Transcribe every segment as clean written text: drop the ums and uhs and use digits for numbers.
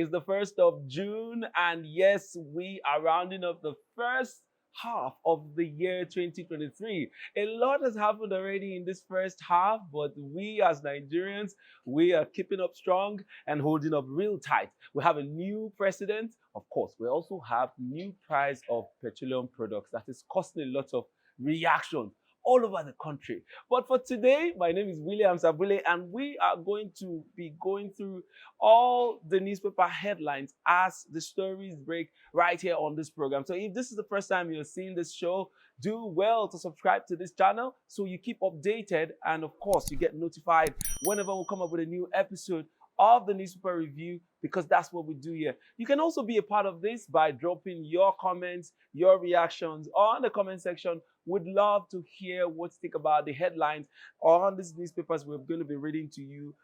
It's the 1st of June, and yes, we are rounding up the first half of the year 2023. A lot has happened already in this first half, but we as Nigerians, we are keeping up strong and holding up real tight. We have a new president. Of course, we also have new price of petroleum products that is causing a lot of reaction all over the country. But for today, my name is William Sabule, and we are going to be going through all the newspaper headlines as the stories break right here on this program. So if this is the first time you're seeing this show, do well to subscribe to this channel so you keep updated, and of course you get notified whenever we come up with a new episode of the newspaper review, because that's what we do here. You can also be a part of this by dropping your comments, your reactions on the comment section. Would love to hear what you think about the headlines on these newspapers we're going to be reading to you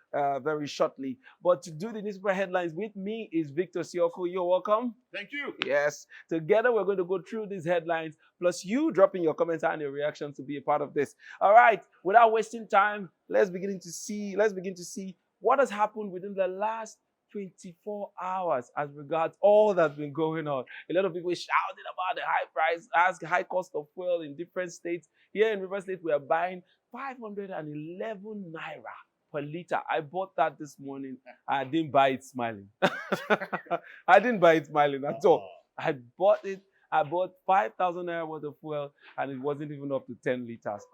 very shortly. But to do the newspaper headlines with me is Victor Sioko. You're welcome. Thank you. Yes. Together we're going to go through these headlines, plus you dropping your comments and your reactions to be a part of this. All right. Without wasting time, let's begin to see what has happened within the last 24 hours as regards all that's been going on. A lot of people shouting about the high price, high cost of fuel in different states. Here in River State, we are buying 511 naira per liter. I bought that this morning. I didn't buy it smiling. I didn't buy it smiling at all. I bought 5,000 naira worth of fuel, and it wasn't even up to 10 liters.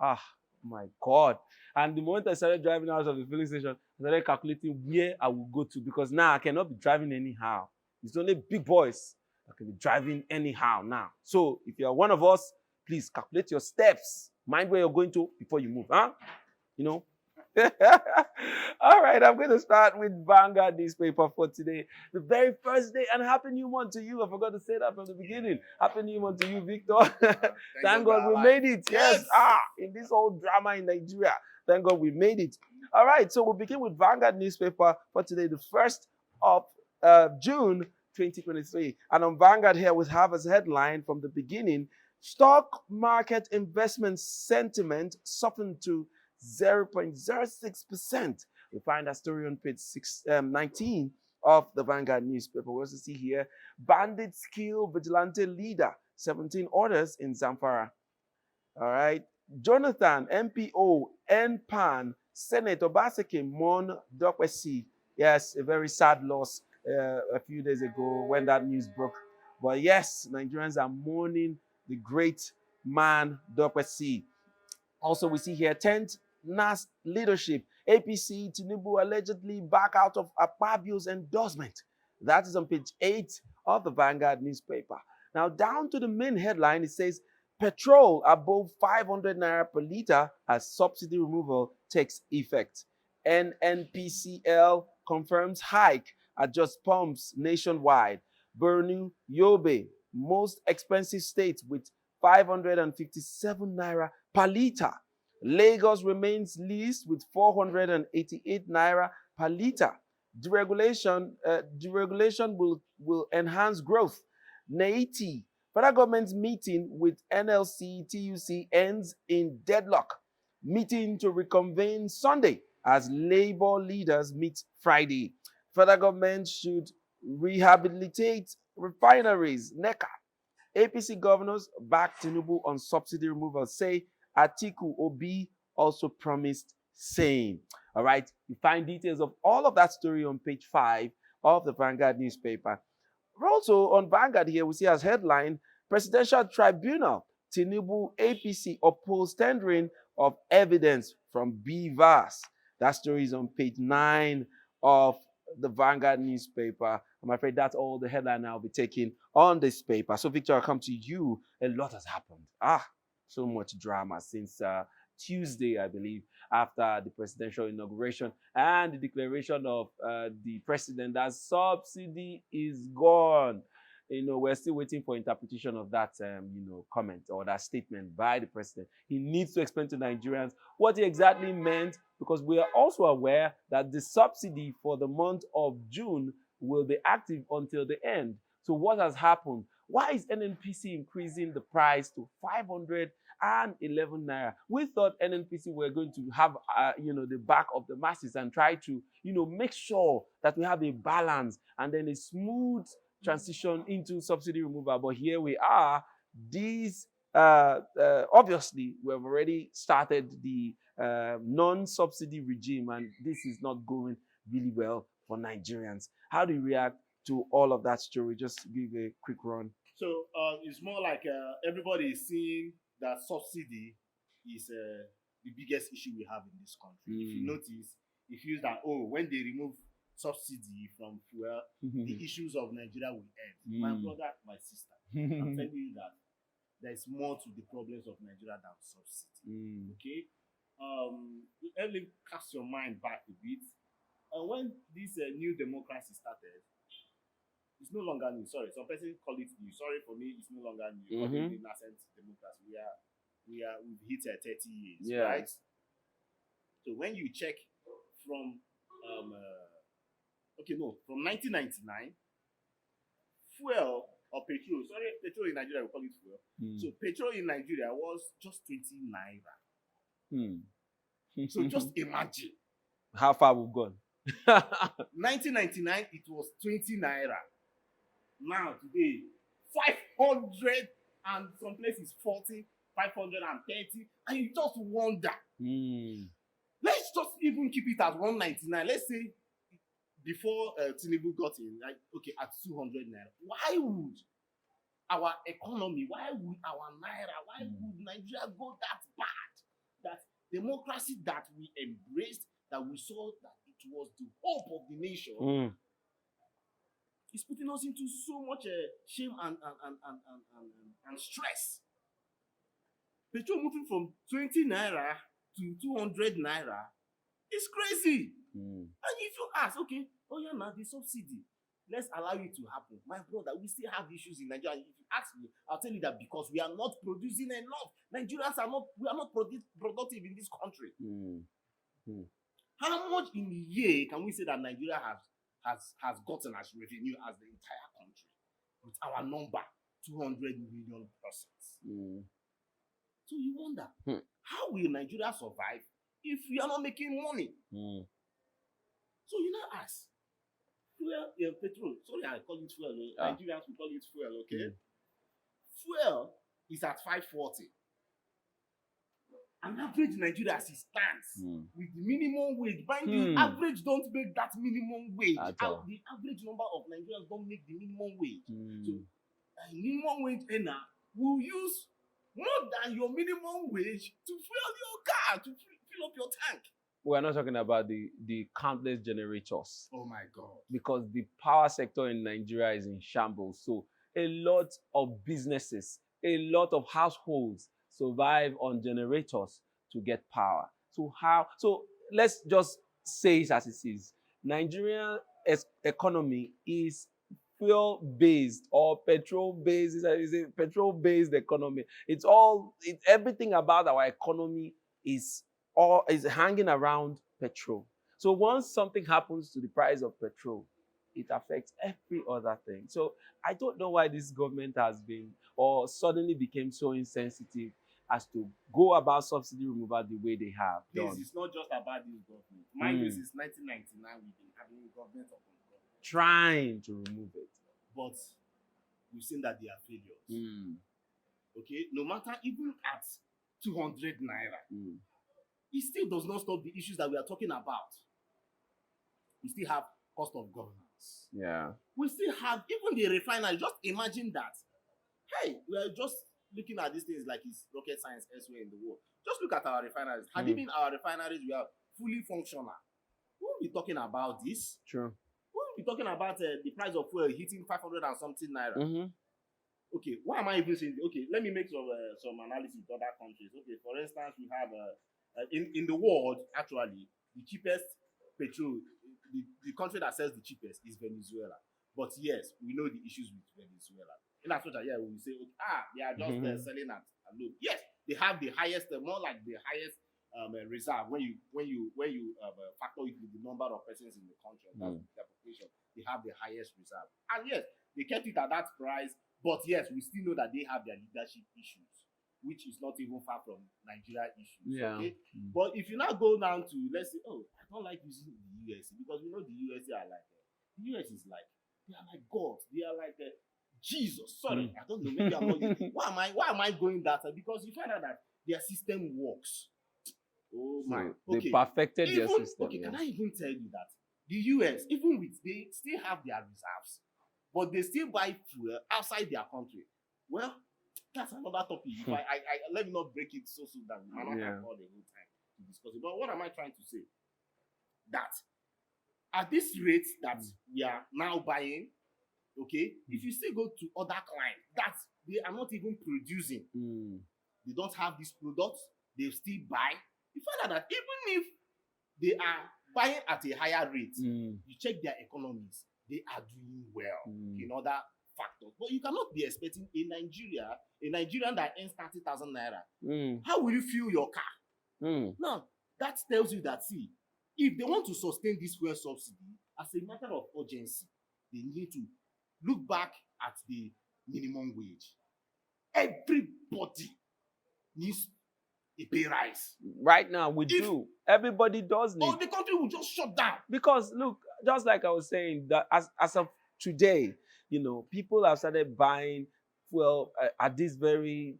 My God. And the moment I started driving out of the filling station, I started calculating where I would go to, because now I cannot be driving anyhow. It's only big boys that can be driving anyhow now. So if you're one of us, please calculate your steps. Mind where you're going to before you move. You know? All right, I'm going to start with Vanguard newspaper for today. The very first day, and Happy New Month to you. I forgot to say that from the beginning. Happy New Month to you, Victor. Thank God we made it. Yes. In this whole drama in Nigeria, thank God we made it. All right, so we'll begin with Vanguard newspaper for today, the 1st of June 2023. And on Vanguard here, we have as headline from the beginning: stock market investment sentiment softened to 0.06%. We find that story on page 19 of the Vanguard newspaper. We also see here, bandits kill vigilante leader, 17 orders in Zamfara. All right. Jonathan, MPO, NPAN, Senator Obaseki, Mon Dokwesi. Yes, a very sad loss a few days ago when that news broke. But yes, Nigerians are mourning the great man, Dokwesi. Also, we see here 10th NAS leadership. APC Tinubu allegedly back out of Akpabio's endorsement. That is on page 8 of the Vanguard newspaper. Now, down to the main headline, it says, petrol above 500 naira per liter as subsidy removal takes effect. NNPCL confirms hike at just pumps nationwide. Borno, Yobe, most expensive states with 557 naira per liter. Lagos remains least with 488 naira per liter. Deregulation will enhance growth. Naiti, federal government's meeting with NLC TUC ends in deadlock. Meeting to reconvene Sunday as labor leaders meet Friday. Federal government should rehabilitate refineries. NECA. APC governors back Tinubu on subsidy removal, say Atiku Obi also promised same. All right, you find details of all of that story on page 5 of the Vanguard newspaper. Also on Vanguard here, we see as headline, Presidential Tribunal, Tinubu APC oppose tendering of evidence from BVAS. That story is on page 9 of the Vanguard newspaper. I'm afraid that's all the headline I'll be taking on this paper. So Victor, I'll come to you. A lot has happened. So much drama since Tuesday, I believe, after the presidential inauguration and the declaration of the president that subsidy is gone. We're still waiting for interpretation of that, comment or that statement by the president. He needs to explain to Nigerians what he exactly meant, because we are also aware that the subsidy for the month of June will be active until the end. So what has happened? Why is NNPC increasing the price to and 11 naira. We thought NNPC were going to have, the back of the masses and try to, make sure that we have a balance and then a smooth transition into subsidy removal. But here we are. These obviously we have already started the non-subsidy regime, and this is not going really well for Nigerians. How do you react to all of that story? Just give a quick run. So it's more like everybody is seeing that subsidy is the biggest issue we have in this country. If you notice, it feels that when they remove subsidy from fuel, the issues of Nigeria will end. My brother, my sister, I'm telling you that there's more to the problems of Nigeria than subsidy. Okay, let me cast your mind back a bit. When this new democracy started, it's no longer new. Sorry, some person call it new. Sorry for me, it's no longer new. The nascent democracy. We've hit 30 years, right? So when you check from from 1999, fuel or petrol. Sorry, petrol in Nigeria we call it fuel. So petrol in Nigeria was just 20 naira. So just imagine how far we've gone. 1999, it was 20 naira. Now today, 500 and some places 40, 530, and you just wonder. Let's just even keep it at 199. Let's say before Tinubu got in, at 200 naira. Why would our economy, why would our naira, why would Nigeria go that bad? That democracy that we embraced, that we saw that it was the hope of the nation. It's putting us into so much shame and stress. Petrol moving from 20 naira to 200 naira is crazy. And if you ask, now the subsidy, let's allow it to happen. My brother, we still have issues in Nigeria. If you ask me, I'll tell you that because we are not producing enough. Nigerians are not productive in this country. How much in a year can we say that Nigeria has gotten as revenue as the entire country with our number 200 million persons? So you wonder, how will Nigeria survive if we are not making money? So you now ask, fuel, petrol. Sorry, I call it fuel. Nigerians will call it fuel. Okay, fuel is at 540. An average Nigeria as it stands with the minimum wage. Mind you, average don't make that minimum wage. The average number of Nigerians don't make the minimum wage. So a minimum wage earner will use more than your minimum wage to fuel your car, to fill up your tank. We're not talking about the countless generators. Oh my God. Because the power sector in Nigeria is in shambles. So a lot of businesses, a lot of households survive on generators to get power. So let's just say it as it is. Nigerian economy is fuel-based or petrol-based. It's a petrol-based economy. Everything about our economy is hanging around petrol. So once something happens to the price of petrol, it affects every other thing. So I don't know why this government has been or suddenly became so insensitive as to go about subsidy removal the way they have done. This is not just about this government. Mind you, since 1999, we've been having government upon government trying to remove it. But we've seen that they are failures. Okay? No matter even at 200 naira, it still does not stop the issues that we are talking about. We still have cost of governance. Yeah. We still have even the refinery. Just imagine that. Hey, we are just looking at these things like it's rocket science elsewhere in the world. Just look at our refineries. Had even our refineries were fully functional, we won't be talking about this. True. We won't be talking about the price of fuel hitting 500 and something naira. Okay, why am I even saying? Okay, let me make some analysis with other countries. Okay, for instance, we have in the world, actually, the cheapest petrol, the country that sells the cheapest is Venezuela. But yes, we know the issues with Venezuela. In as much as we say, they are just selling at low. Yes, they have the highest, more like the highest reserve when you factor it with the number of persons in the country, that's their population. They have the highest reserve, and yes, they kept it at that price. But yes, we still know that they have their leadership issues. which is not even far from Nigeria issues. Yeah. Okay, but if you now go down to, let's say, oh, I don't like using the USA because we know the USA are like the US is like, they are like God, they are like Jesus. Sorry, I don't know. Maybe I'm not. Why am I going that? Because you find out that their system works. Oh my. So Okay. they perfected their Even system. okay, Yeah. can I even tell you that the US, even with they still have their reserves, but they still buy fuel outside their country. Well, that's another topic. If I let me not break it so that we might not have all the whole time to discuss it. But what am I trying to say? That at this rate that we are now buying, okay, if you still go to other clients that they are not even producing, they don't have these products, they still buy. You find out that even if they are buying at a higher rate, you check their economies, they are doing well in other factors. But you cannot be expecting a Nigerian that earns 30,000 naira. How will you fuel your car? Now, that tells you that, see, if they want to sustain this fuel subsidy as a matter of urgency, they need to look back at the minimum wage. Everybody needs a pay rise. Right now, we do. Everybody does need. Or the country will just shut down. Because look, just like I was saying, that as of today, people have started buying fuel at this very,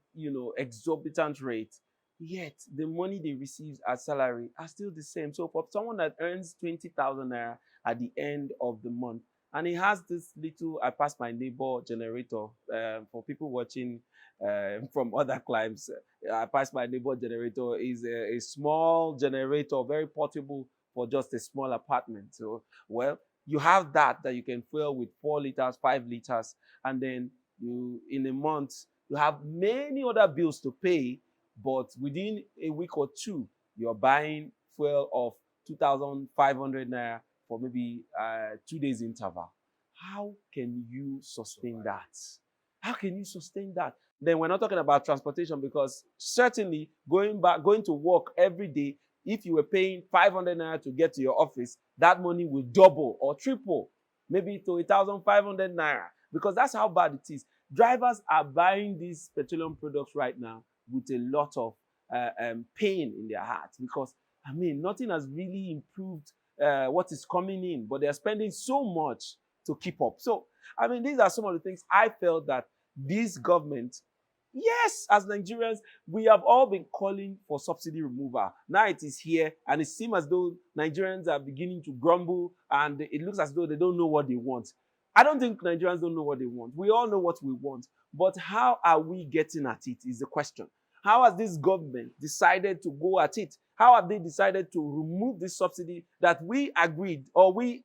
exorbitant rate. Yet the money they receive as salary are still the same. So for someone that earns 20,000 naira at the end of the month, and he has this little I pass my neighbor generator, for people watching from other climes, I pass my neighbor generator is a small generator, very portable for just a small apartment. So, well, you have that you can fill with 4 liters, 5 liters, and then you, in a month, you have many other bills to pay, but within a week or two, you're buying fuel of 2,500 naira for maybe 2 days interval. How can you sustain that? How can you sustain that? Then we're not talking about transportation, because certainly going to work every day, if you were paying 500 naira to get to your office, that money will double or triple, maybe to 1,500 naira, because that's how bad it is. Drivers are buying these petroleum products right now with a lot of pain in their hearts, because nothing has really improved what is coming in, but they're spending so much to keep up. So these are some of the things I felt that this government, yes, as Nigerians, we have all been calling for subsidy removal. Now it is here, and it seems as though Nigerians are beginning to grumble, and it looks as though they don't know what they want. I don't think Nigerians don't know what they want. We all know what we want. But how are we getting at it is the question. How has this government decided to go at it? How have they decided to remove this subsidy that we agreed, or we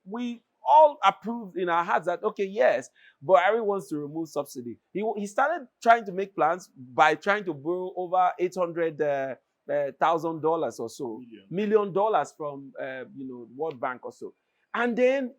all approved in our hearts that, okay, yes, Buhari wants to remove subsidy. He started trying to make plans by trying to borrow over $800,000 or so, $1 million from World Bank or so. And then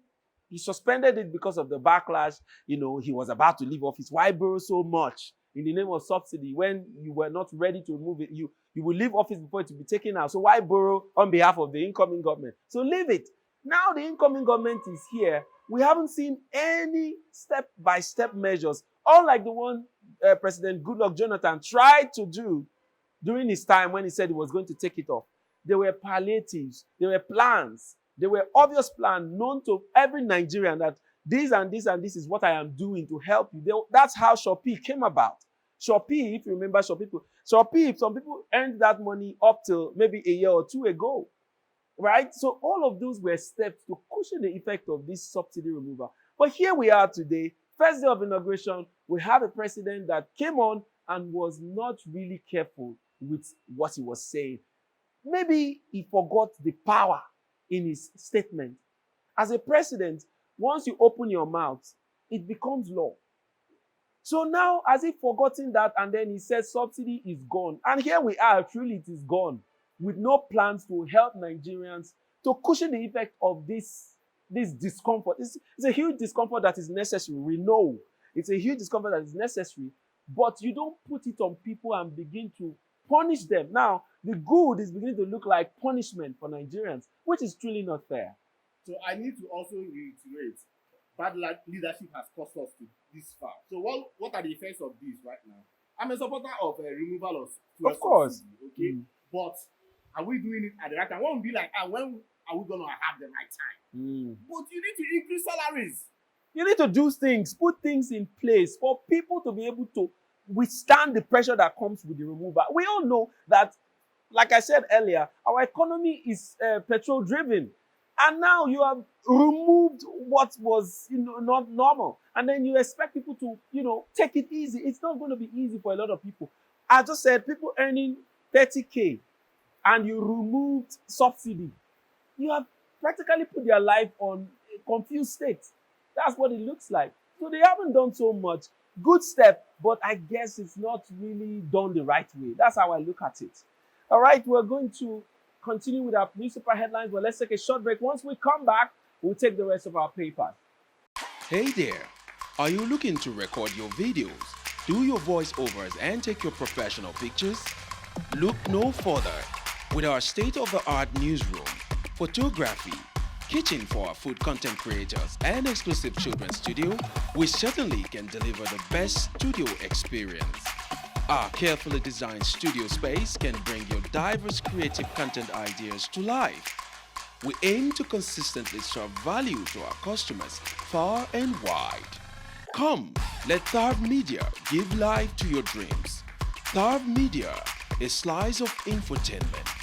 he suspended it because of the backlash. He was about to leave office. Why borrow so much in the name of subsidy when you were not ready to remove it? You will leave office before it will be taken out. So why borrow on behalf of the incoming government? So leave it. Now the incoming government is here. We haven't seen any step-by-step measures, unlike the one President Goodluck Jonathan tried to do during his time when he said he was going to take it off. There were palliatives. There were plans. There were obvious plans known to every Nigerian that this and this and this is what I am doing to help you. That's how Shopee came about. Shopee, if you remember Shopee, some people earned that money up till maybe a year or two ago. Right? So all of those were steps to cushion the effect of this subsidy removal. But here we are today, first day of inauguration, we have a president that came on and was not really careful with what he was saying. Maybe he forgot the power in his statement. As a president, once you open your mouth, it becomes law. So now, has he forgotten that, and then he says subsidy is gone. And here we are, truly it is gone, with no plans to help Nigerians to cushion the effect of this discomfort. It's a huge discomfort that is necessary. We know it's a huge discomfort that is necessary, but you don't put it on people and begin to punish them. Now, the good is beginning to look like punishment for Nigerians, which is truly not fair. So I need to also reiterate, bad leadership has cost us to this far. So what are the effects of this right now? I'm a supporter of removal of fuel Of course. subsidy, okay? But are we doing it at the right time? One will be like, when are we going to have the right time? But you need to increase salaries. You need to do things, put things in place for people to be able to withstand the pressure that comes with the removal. We all know that, like I said earlier, our economy is petrol driven. And now you have removed what was not normal. And then you expect people to take it easy. It's not going to be easy for a lot of people. I just said people earning 30K and you removed subsidy. You have practically put their life on a confused state. That's what it looks like. So they haven't done so much. Good step, but I guess it's not really done the right way. That's how I look at it. All right, we're going to continue with our newspaper headlines, but let's take a short break. Once we come back, we'll take the rest of our papers. Hey there! Are you looking to record your videos, do your voiceovers, and take your professional pictures? Look no further. With our state-of-the-art newsroom, photography, kitchen for our food content creators, and exclusive children's studio, we certainly can deliver the best studio experience. Our carefully designed studio space can bring your diverse creative content ideas to life. We aim to consistently serve value to our customers far and wide. Come, let Tharv Media give life to your dreams. Tharv Media, a slice of infotainment.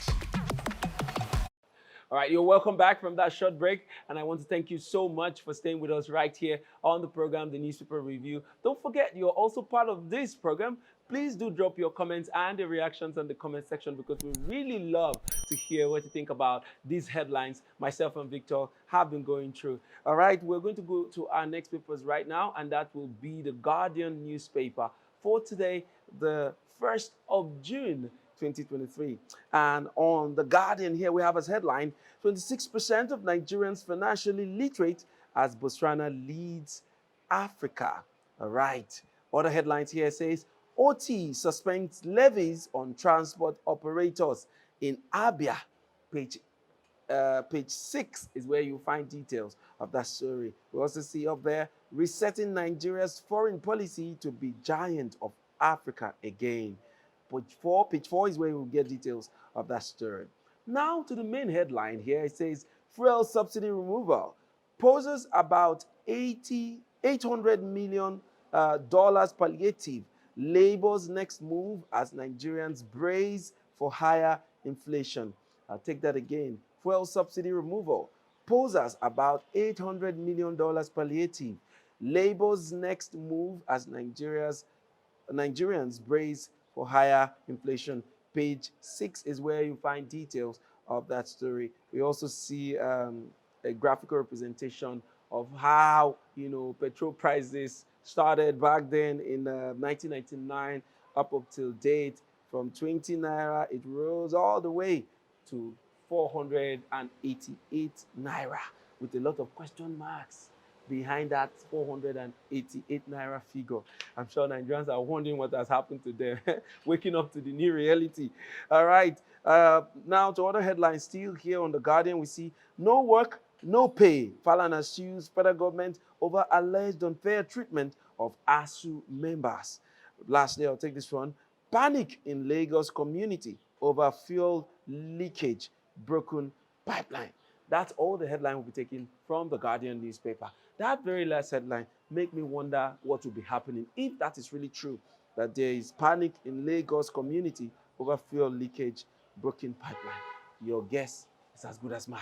All right, you're welcome back from that short break, and I want to thank you so much for staying with us right here on the program, The Newspaper Review. Don't forget, you're also part of this program. Please do drop your comments and your reactions in the comment section because we really love to hear what you think about these headlines myself and Victor have been going through. All right, we're going to go to our next papers right now, and that will be the Guardian newspaper for today, the 1st of June. 2023. And on The Guardian here we have as headline, 26% of Nigerians financially literate as Botswana leads Africa. All right. Other headlines here says, OT suspends levies on transport operators in Abia. Page 6 is where you find details of that story. We also see up there, resetting Nigeria's foreign policy to be giant of Africa again. Page 4 is where you will get details of that story. Now to the main headline here. It says, fuel subsidy removal poses about $800 million palliative. Labor's next move as Nigerians brace for higher inflation. I'll take that again. Fuel subsidy removal poses about $800 million palliative. Labor's next move as Nigerians brace for higher inflation. Page 6 is where you find details of that story. We also see a graphical representation of how petrol prices started back then in 1999 up till date. From 20 naira, it rose all the way to 488 naira with a lot of question marks behind that 488 naira figure. I'm sure Nigerians are wondering what has happened to them, waking up to the new reality. All right, now to other headlines still here on The Guardian, we see no work, no pay. Falana sues federal government over alleged unfair treatment of ASU members. Lastly, I'll take this one. Panic in Lagos community over fuel leakage, broken pipeline. That's all the headline will be taken from The Guardian newspaper. That very last headline make me wonder what will be happening if that is really true, that there is panic in Lagos community over fuel leakage, broken pipeline. Your guess is as good as mine.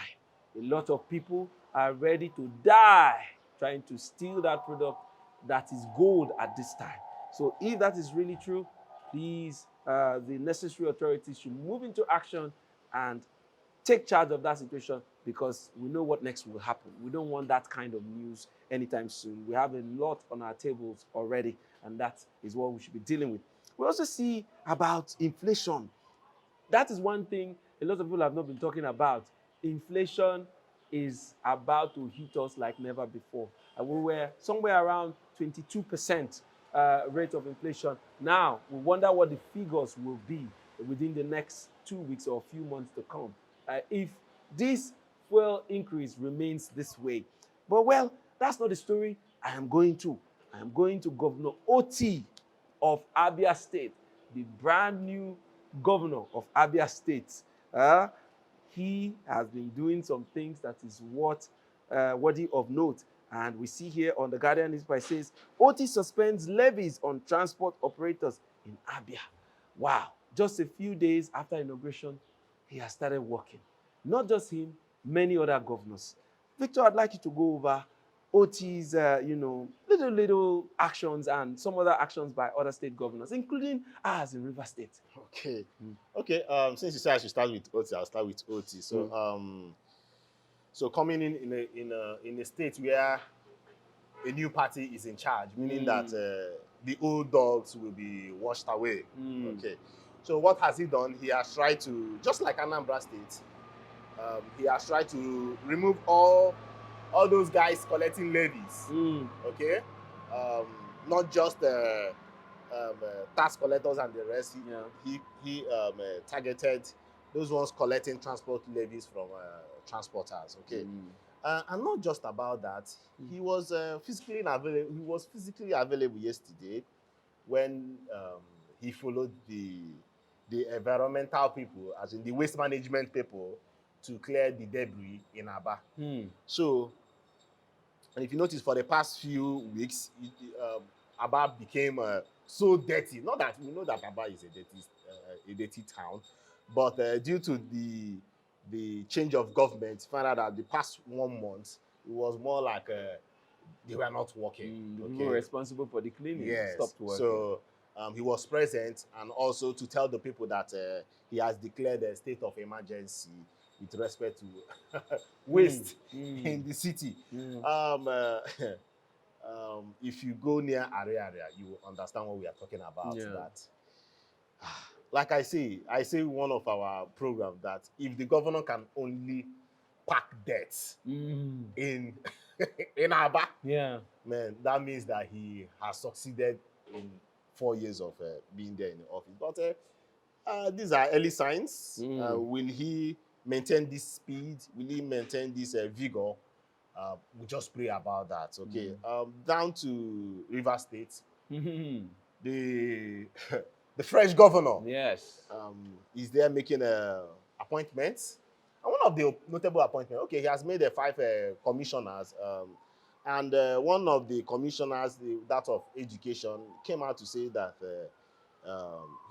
A lot of people are ready to die trying to steal that product that is gold at this time. So if that is really true, please, the necessary authorities should move into action and take charge of that situation, because we know what next will happen. We don't want that kind of news anytime soon. We have a lot on our tables already, and that is what we should be dealing with. We also see about inflation. That is one thing a lot of people have not been talking about. Inflation is about to hit us like never before. And we were somewhere around 22% rate of inflation. Now, we wonder what the figures will be within the next 2 weeks or a few months to come. If this fuel increase remains this way. But well, that's not the story I am going to. I am going to Governor OT of Abia State, the brand new governor of Abia State. He has been doing some things that is worthy of note. And we see here on the Guardian newspaper, it says, OT suspends levies on transport operators in Abia. Wow. Just a few days after inauguration, he has started working. Not just him, many other governors. Victor, I'd like you to go over OT's, little actions and some other actions by other state governors, including ours in River State. Okay. Okay. Since you said I should start with OT, I'll start with OT. So, so coming in a state where a new party is in charge, meaning that the old dogs will be washed away. Okay. So what has he done? He has tried to, just like Anambra State, he has tried to remove all those guys collecting levies. Okay. Not just tax collectors and the rest. He targeted those ones collecting transport levies from transporters. Okay. And not just about that, he was physically available. He was physically available yesterday when he followed the environmental people, as in the waste management people, to clear the debris in Aba. So, and if you notice, for the past few weeks, Aba became so dirty. Not that we know that Aba is a dirty town, but due to the change of government, found out that the past 1 month, it was more like they were not working. The people responsible for the cleaning stopped working. So he was present, and also to tell the people that he has declared a state of emergency with respect to waste in the city. If you go near area, you will understand what we are talking about. That, like I say one of our programs, that if the governor can only pack debts in Aba, man, that means that he has succeeded in 4 years of being there in the office. But these are early signs. Will he maintain this speed? Will he maintain this vigor? We just pray about that. Okay. Down to River State, the French governor, is there making appointments. And one of the notable appointments, okay, he has made 5 commissioners, and one of the commissioners, that of education, came out to say that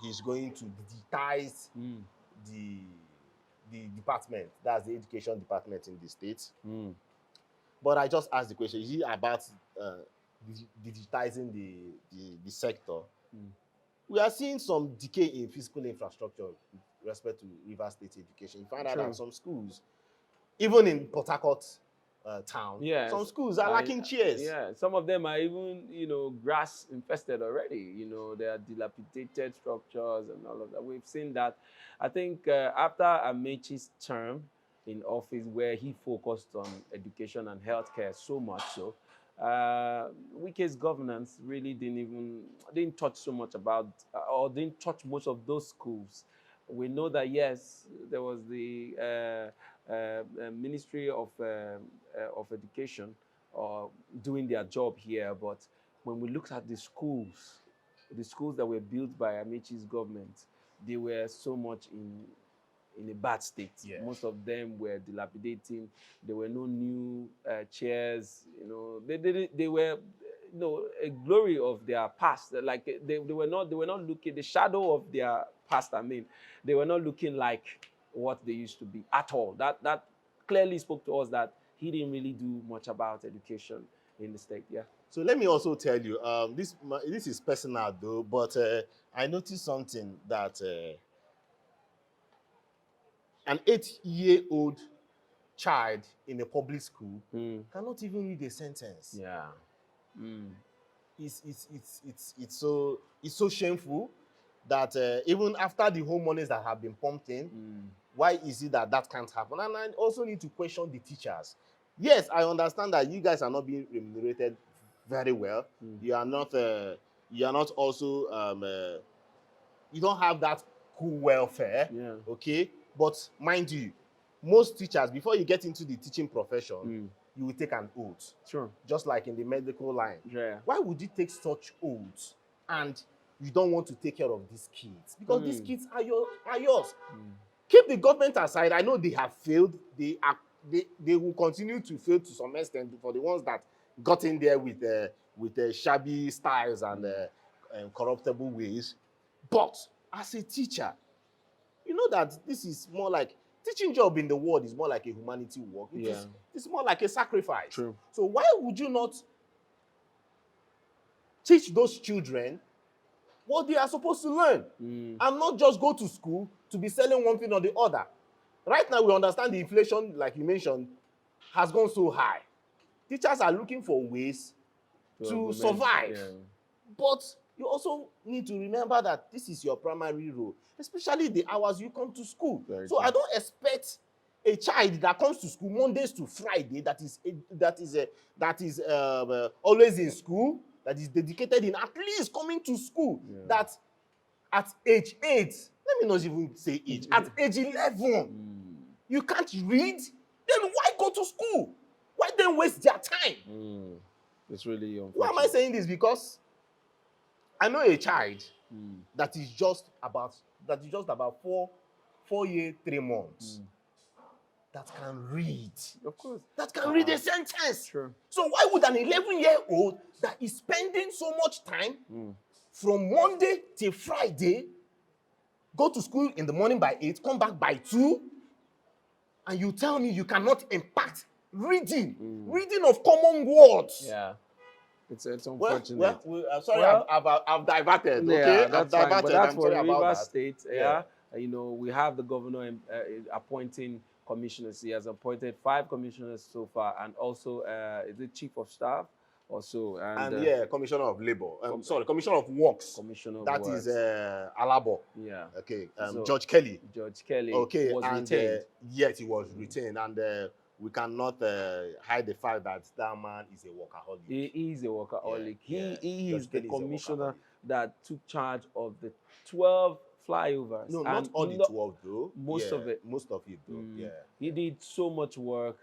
he's going to digitize the department, that's the education department in the state. But I just asked the question, is it about digitizing the sector? We are seeing some decay in physical infrastructure with respect to River State education. You find out that some schools, even in Port Harcourt town, some schools are lacking chairs. Some of them are even, grass infested already. They are dilapidated structures and all of that. We've seen that. I think after Amechi's term in office, where he focused on education and healthcare so much so, Wike's governance really didn't touch so much about, or didn't touch most of those schools. We know that, yes, there was the Ministry of Education doing their job here, but when we looked at the schools that were built by Amechi's government, they were so much in a bad state. Most of them were dilapidating. There were no new chairs. They were a glory of their past. Like they were not looking, the shadow of their past. I mean, they were not looking like what they used to be at all. That clearly spoke to us that he didn't really do much about education in the state. So let me also tell you, this is personal though, but I noticed something that an 8-year-old child in a public school cannot even read a sentence. It's so shameful that even after the home monies that have been pumped in, why is it that can't happen? And I also need to question the teachers. Yes, I understand that you guys are not being remunerated very well. You are not also you don't have that cool welfare. Okay, but mind you, most teachers, before you get into the teaching profession, you will take an oath. Sure. Just like in the medical line. Why would you take such oaths and you don't want to take care of these kids because these kids are yours. Keep the government aside. I know they have failed. They will continue to fail to some extent for the ones that got in there with shabby styles and corruptible ways. But as a teacher, you know that this is more like teaching job in the world is more like a humanity work. It's more like a sacrifice. True. So why would you not teach those children what they are supposed to learn and not just go to school to be selling one thing or the other? Right now, we understand the inflation, like you mentioned, has gone so high. Teachers are looking for ways to survive. But you also need to remember that this is your primary role, especially the hours you come to school. So I don't expect a child that comes to school Mondays to Friday that is always in school, that is dedicated in at least coming to school, that at age 8, let me not even say age, at age 11, you can't read, then why go to school? Why then waste their time? It's really unfortunate. Why am I saying this? Because I know a child that is just about 4 years, 3 months. That can read. Of course. That can read a sentence. Sure. So why would an 11-year-old that is spending so much time from Monday till Friday go to school in the morning by 8, come back by 2, and you tell me you cannot impact reading of common words? Yeah. It's unfortunate. Sorry, I've diverted. Yeah, Okay, that's I've fine. diverted. But that's I'm for sorry about River that. State. Yeah. You know, we have the governor appointing commissioners. He has appointed 5 commissioners so far, and also is it chief of staff also, and Commissioner of Labor. Commissioner of Works. Commissioner of That Works. is Alabo. Yeah. Okay. So, George Kelly. George Kelly Okay, was and retained. yet he was retained, and we cannot hide the fact that that man is a workaholic. He is a workaholic. Yeah, He George is the Kelly is a commissioner workaholic. that took charge of the 12 flyovers. No, not all the 12 though. Most of it. Most of it though. Yeah. He did so much work,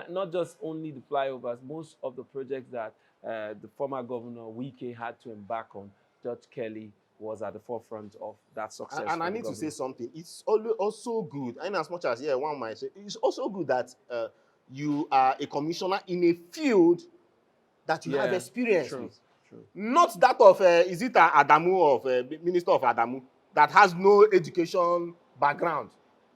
not just only the flyovers. Most of the projects that the former governor Wike had to embark on, George Kelly was at the forefront of that success. And I need to say something. It's also good, and as much as one might say, it's also good that you are a commissioner in a field that you have experience with. True. Not that of is it Adamu of Minister of Adamu that has no education background,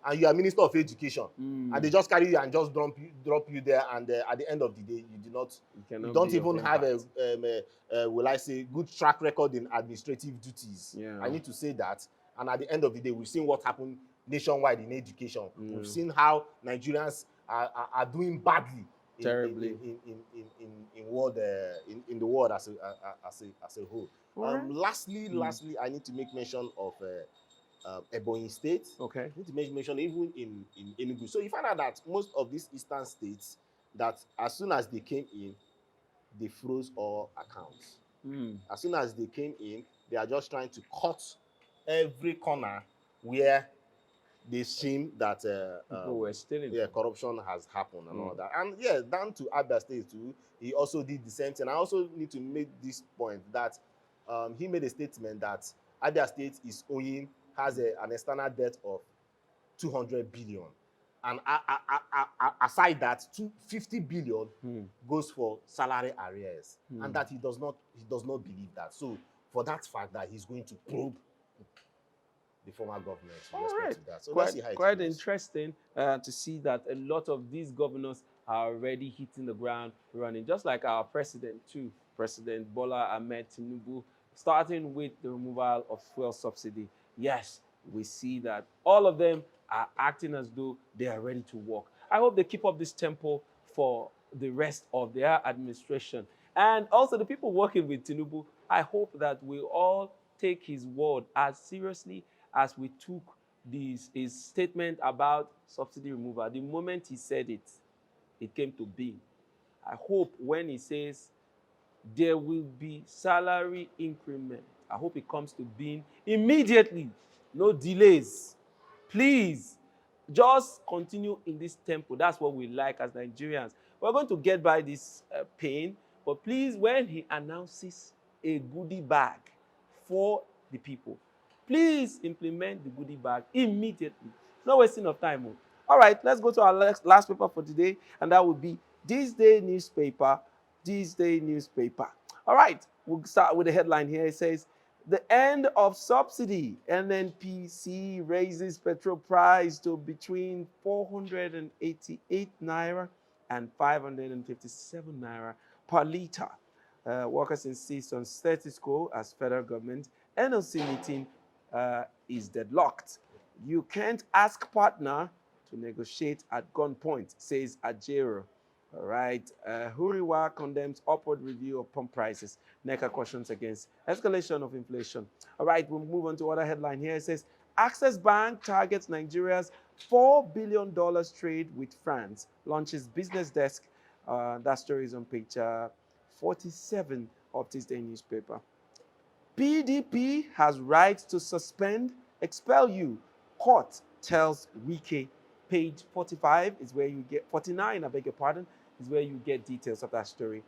and you are Minister of Education, and they just carry you and just drop you there, and at the end of the day, you don't even have will I say, good track record in administrative duties. Yeah. I need to say that, and at the end of the day, we've seen what happened nationwide in education. We've seen how Nigerians are doing badly. Terribly. In the world as a whole. Lastly, I need to make mention of Ebonyi State. Okay. I need to make mention even in Enugu. So you find out that most of these eastern states, that as soon as they came in, they froze all accounts. As soon as they came in, they are just trying to cut every corner where they seem that people were stealing. Corruption has happened and all that. And down to Abia State too, he also did the same thing. I also need to make this point that he made a statement that Abia State has an external debt of 200 billion. And aside that, 250 billion goes for salary arrears. And that he does not believe that. So for that fact that he's going to probe the former government. All right. To that. So quite interesting to see that a lot of these governors are already hitting the ground running, just like our president too, President Bola Ahmed Tinubu, starting with the removal of fuel subsidy. Yes, we see that all of them are acting as though they are ready to work. I hope they keep up this tempo for the rest of their administration. And also the people working with Tinubu, I hope that we all take his word as seriously as we took his statement about subsidy removal. The moment he said it, it came to being. I hope when he says there will be salary increment, I hope it comes to being immediately. No delays. Please, just continue in this tempo. That's what we like as Nigerians. We're going to get by this pain, but please, when he announces a goodie bag for the people. Please implement the goodie bag immediately. No wasting of time. Oh. All right, let's go to our last paper for today, and that would be This Day newspaper. This Day newspaper. All right, we'll start with the headline here. It says, the end of subsidy. NNPC raises petrol price to between 488 naira and 557 naira per litre. Workers insist on status quo as federal government NLC meeting is deadlocked. You can't ask partner to negotiate at gunpoint, says Ajero. All right. Huriwa condemns upward review of pump prices. NECA cautions against escalation of inflation. All right, we'll move on to other headline here. It says, Access Bank targets Nigeria's $4 billion trade with France, launches business desk. That story is on page 47 of this day newspaper. PDP has right to suspend, expel you. Court tells Wike. Page 45 is where you get, 49, I beg your pardon, is where you get details of that story.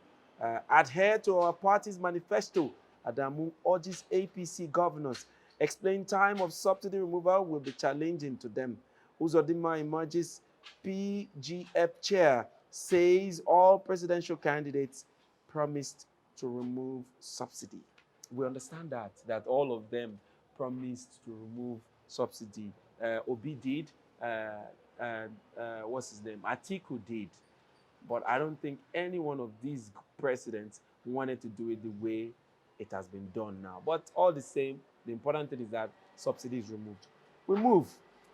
Adhere to our party's manifesto. Adamu urges APC governors. Explain time of subsidy removal will be challenging to them. Uzodinma emerges PGF chair, says all presidential candidates promised to remove subsidy. We understand that all of them promised to remove subsidy. Obi did, what's his name? Atiku did. But I don't think any one of these presidents wanted to do it the way it has been done now. But all the same, the important thing is that subsidy is removed. We move.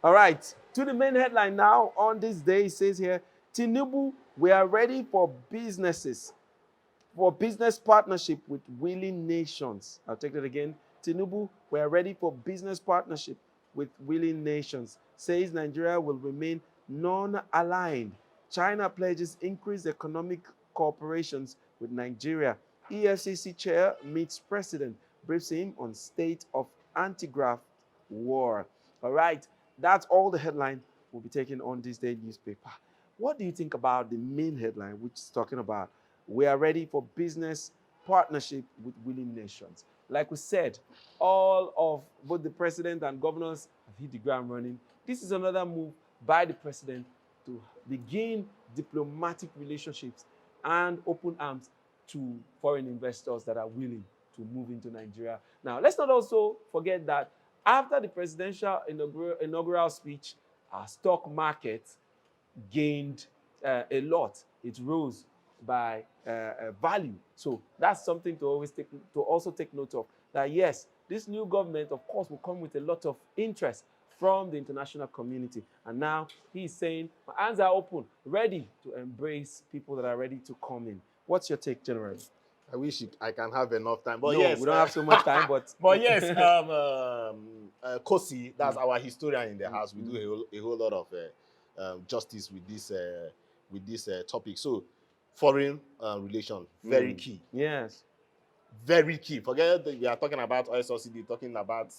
All right, to the main headline now on this day. It says here, Tinubu, we are ready for businesses, for business partnership with willing nations. I'll take that again. Tinubu, we are ready for business partnership with willing nations. Says Nigeria will remain non-aligned. China pledges increased economic cooperations with Nigeria. EFCC chair meets president, briefs him on state of anti-graft war. All right, that's all the headline we'll be taking on this day newspaper. What do you think about the main headline, which is talking about we are ready for business partnership with willing nations? Like we said, all of both the president and governors have hit the ground running. This is another move by the president to begin diplomatic relationships and open arms to foreign investors that are willing to move into Nigeria. Now, let's not also forget that after the presidential inaugural speech, our stock market gained a lot. It rose by value. So that's something to also take note of. That yes, this new government, of course, will come with a lot of interest from the international community. And now he's saying, my hands are open, ready to embrace people that are ready to come in. What's your take, General? I wish I can have enough time, but no, yes, we don't have so much time. But yes, Kosi, that's our historian in the house. We do a whole lot of justice with this topic. So, foreign relation, very key. Yes, very key. Forget that we are talking about oil subsidy, talking about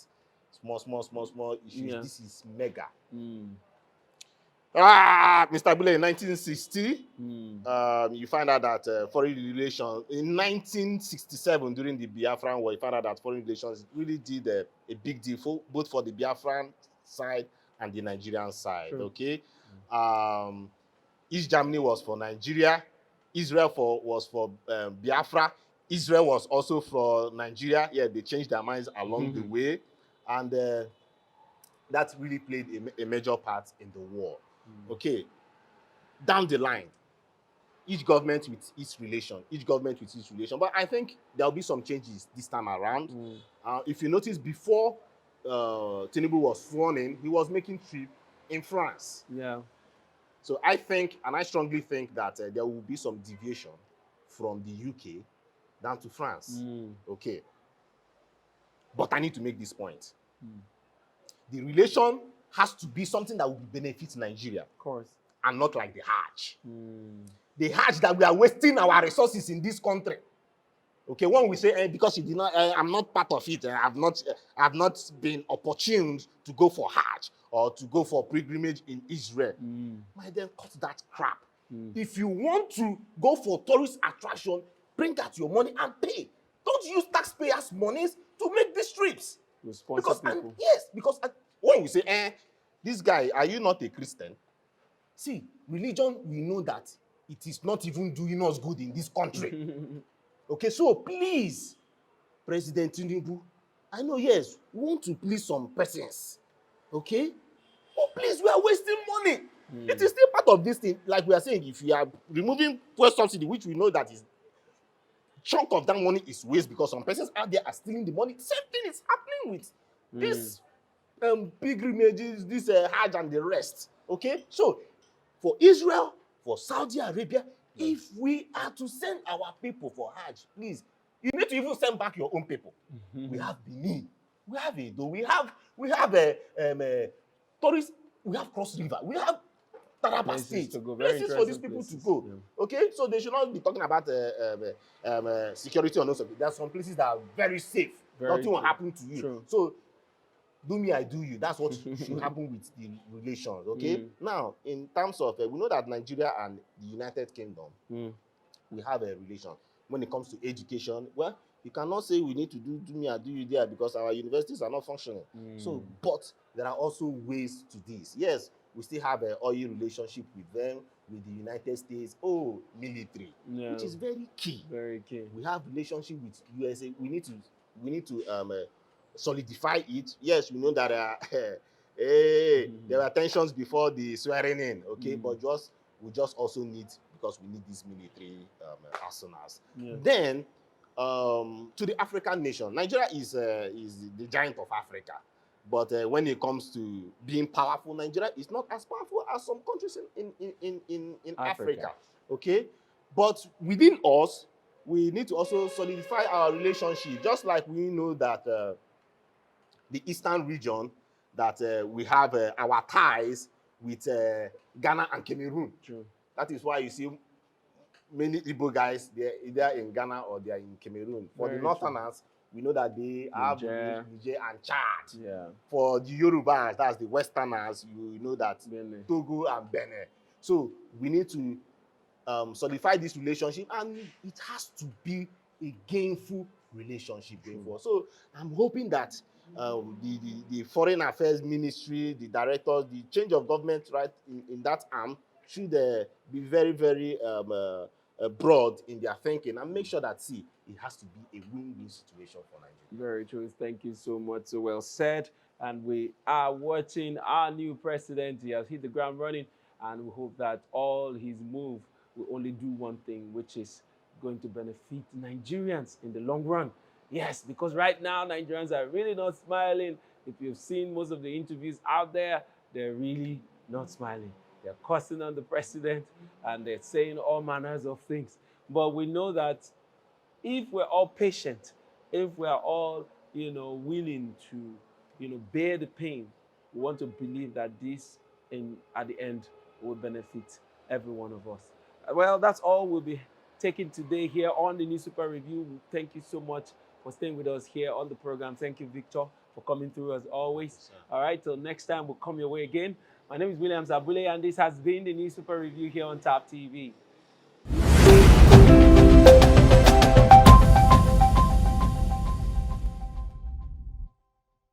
small issues. Yeah. This is mega. Mr. Bule, in 1960, you find out that foreign relations, in 1967, during the Biafran War, you find out that foreign relations really did a big deal, both for the Biafran side and the Nigerian side. True. Okay? East Germany was for Nigeria, Israel was for Biafra, Israel was also for Nigeria. Yeah, they changed their minds along the way, and that really played a major part in the war. Okay, down the line, each government with its relation. But I think there'll be some changes this time around. If you notice, before Tinubu was sworn in, he was making trip in France. Yeah. So I think, and I strongly think, that there will be some deviation from the UK down to France. Okay. But I need to make this point. The relation has to be something that will benefit Nigeria. Of course. And not like the Hajj. The Hajj that we are wasting our resources in this country. Okay, when we say, because you did not, I'm not part of it, I've not been opportuned to go for Hajj or to go for pilgrimage in Israel. Why then cut that crap? If you want to go for tourist attraction, bring out your money and pay. Don't use taxpayers' monies to make these trips. We sponsor Because people. when you say, this guy, are you not a Christian? See, religion, we know that it is not even doing us good in this country. Okay, so please, President Tinubu, I know, yes, we want to please some persons. Okay? But please, we are wasting money. It is still part of this thing. Like we are saying, if you are removing fuel subsidy, which we know that is chunk of that money is waste because some persons out there are stealing the money. Same thing is happening with this pilgrimages, this Hajj and the rest. Okay? So, for Israel, for Saudi Arabia, if we are to send our people for Hajj, please, you need to even send back your own people. We have Benin, we have Edo, we have tourists, we have Cross River, we have Taraba Places State, to go, very places for these interesting people places. to go. Yeah. Okay, so they should not be talking about security or no security. There are some places that are very safe. Very Nothing will true. happen to you. True. So do me, I do you. That's what should happen with the relations. Okay. Now, in terms of we know that Nigeria and the United Kingdom, we have a relation. When it comes to education, well, you cannot say we need to do me, I do you there because our universities are not functioning. So, but there are also ways to this. Yes, we still have an oil relationship with them, with the United States. Oh, military, which is very key. Very key. We have relationship with USA. We need to solidify it. Yes, we know that there are tensions before the swearing in. Okay, but we just also need, because we need these military arsenals. Then to the African nation, Nigeria is the giant of Africa. But when it comes to being powerful, Nigeria is not as powerful as some countries in Africa. Okay? But within us, we need to also solidify our relationship. Just like we know that the Eastern region, that we have our ties with Ghana and Cameroon. True. That is why you see many Igbo guys, they're either in Ghana or they're in Cameroon. For the Northerners, we know that they have Niger and Chad. Yeah. For the Yorubas, that's the Westerners, you know that Benin. Togo and Benin. So we need to solidify this relationship, and it has to be a gainful relationship going forward. So I'm hoping that the Foreign Affairs Ministry, the directors, the change of government right in that arm should be very, very broad in their thinking and make sure that, it has to be a win-win situation for Nigeria. Very true. Thank you so much. So well said. And we are watching our new president. He has hit the ground running, and we hope that all his move will only do one thing, which is going to benefit Nigerians in the long run. Yes, because right now Nigerians are really not smiling. If you've seen most of the interviews out there, they're really not smiling. They're cussing on the president and they're saying all manners of things. But we know that if we're all patient, if we're all, willing to, bear the pain, we want to believe that this, at the end, will benefit every one of us. Well, that's all we'll be taking today here on the Newspaper Review. Thank you so much for staying with us here on the program. Thank you, Victor, for coming through as always. All right, till next time, we'll come your way again. My name is Williams Abule, and this has been the Newspaper Review here on Top TV.